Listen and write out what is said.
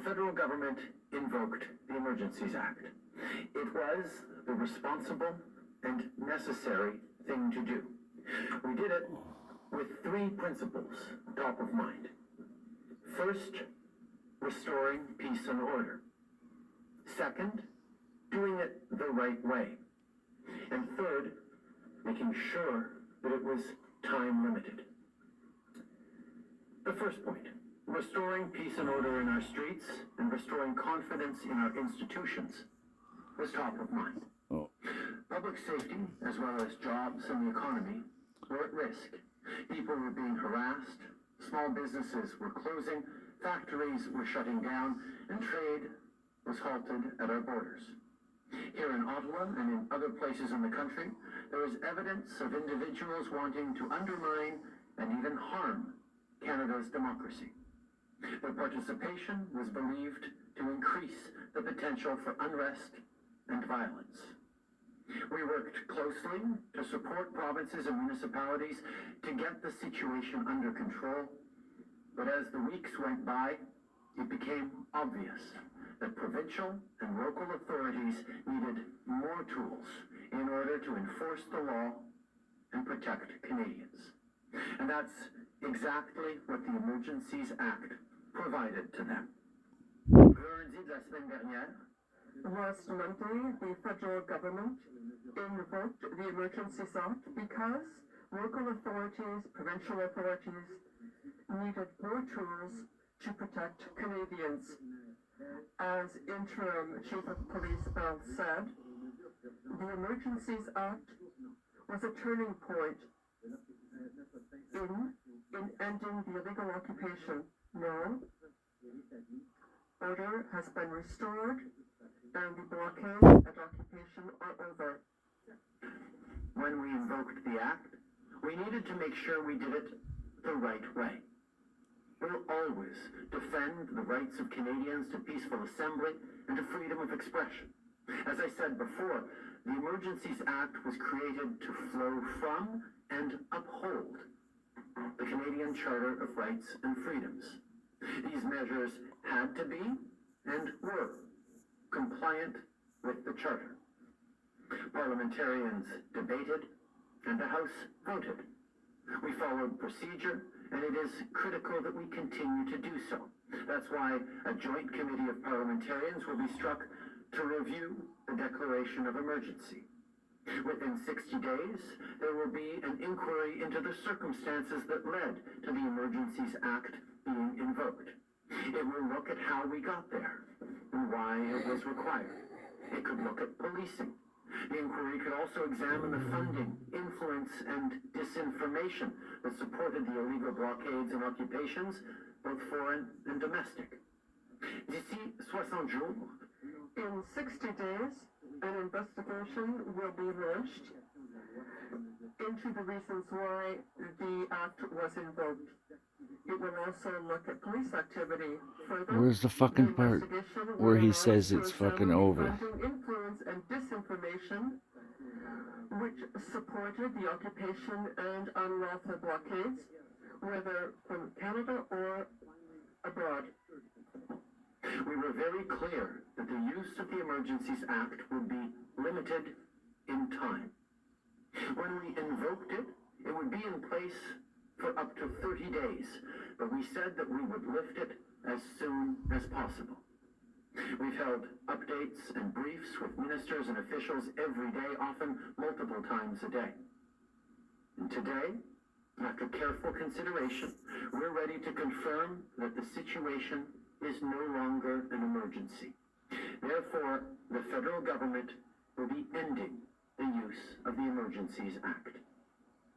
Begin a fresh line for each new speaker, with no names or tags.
federal government invoked the Emergencies Act. It was the responsible and necessary thing to do. We did it with three principles top of mind. First, restoring peace and order. Second, doing it the right way. And third, making sure that it was time limited. The first point, restoring peace and order in our streets and restoring confidence in our institutions, was top of mind. Public safety, as well as jobs and the economy, were at risk. People were being harassed, small businesses were closing, factories were shutting down, and trade was halted at our borders. Here in Ottawa and in other places in the country, there is evidence of individuals wanting to undermine and even harm Canada's democracy. Their participation was believed to increase the potential for unrest and violence. We worked closely to support provinces and municipalities to get the situation under control, but as the weeks went by, it became obvious that provincial and local authorities needed more tools in order to enforce the law and protect Canadians. And that's exactly what the Emergencies Act provided to them. Lundi de la semaine dernière,
last Monday, the federal government invoked the Emergencies Act because local authorities, provincial authorities needed more tools to protect Canadians. As Interim Chief of Police Bell said, the Emergencies Act was a turning point in ending the illegal occupation. Now, order has been restored and the blockades and occupation are over.
When we invoked the Act, we needed to make sure we did it the right way. We'll always defend the rights of Canadians to peaceful assembly and to freedom of expression. As I said before, the Emergencies Act was created to flow from and uphold the Canadian Charter of Rights and Freedoms. These measures had to be and were compliant with the Charter. Parliamentarians debated and the House voted. We followed procedure, and it is critical that we continue to do so. That's why a joint committee of parliamentarians will be struck to review the declaration of emergency. Within 60 days, there will be an inquiry into the circumstances that led to the Emergencies Act being invoked. It will look at how we got there and why it was required. It could look at policing. The inquiry could also examine the funding, influence, and disinformation that supported the illegal blockades and occupations, both foreign and domestic. D'ici 60 jours,
in 60 days, an investigation will be launched into the reasons why the act was invoked. It will also look at police activity. Further,
where's the fucking part where he says it's fucking over?
Influence and disinformation which supported the occupation and unlawful blockades, whether from Canada or abroad.
We were very clear that the use of the Emergencies Act would be limited in time. When we invoked it, it would be in place for up to 30 days, but we said that we would lift it as soon as possible. We've held updates and briefs with ministers and officials every day, often multiple times a day. And today, after careful consideration, we're ready to confirm that the situation is no longer an emergency. Therefore, the federal government will be ending the use of the Emergencies Act.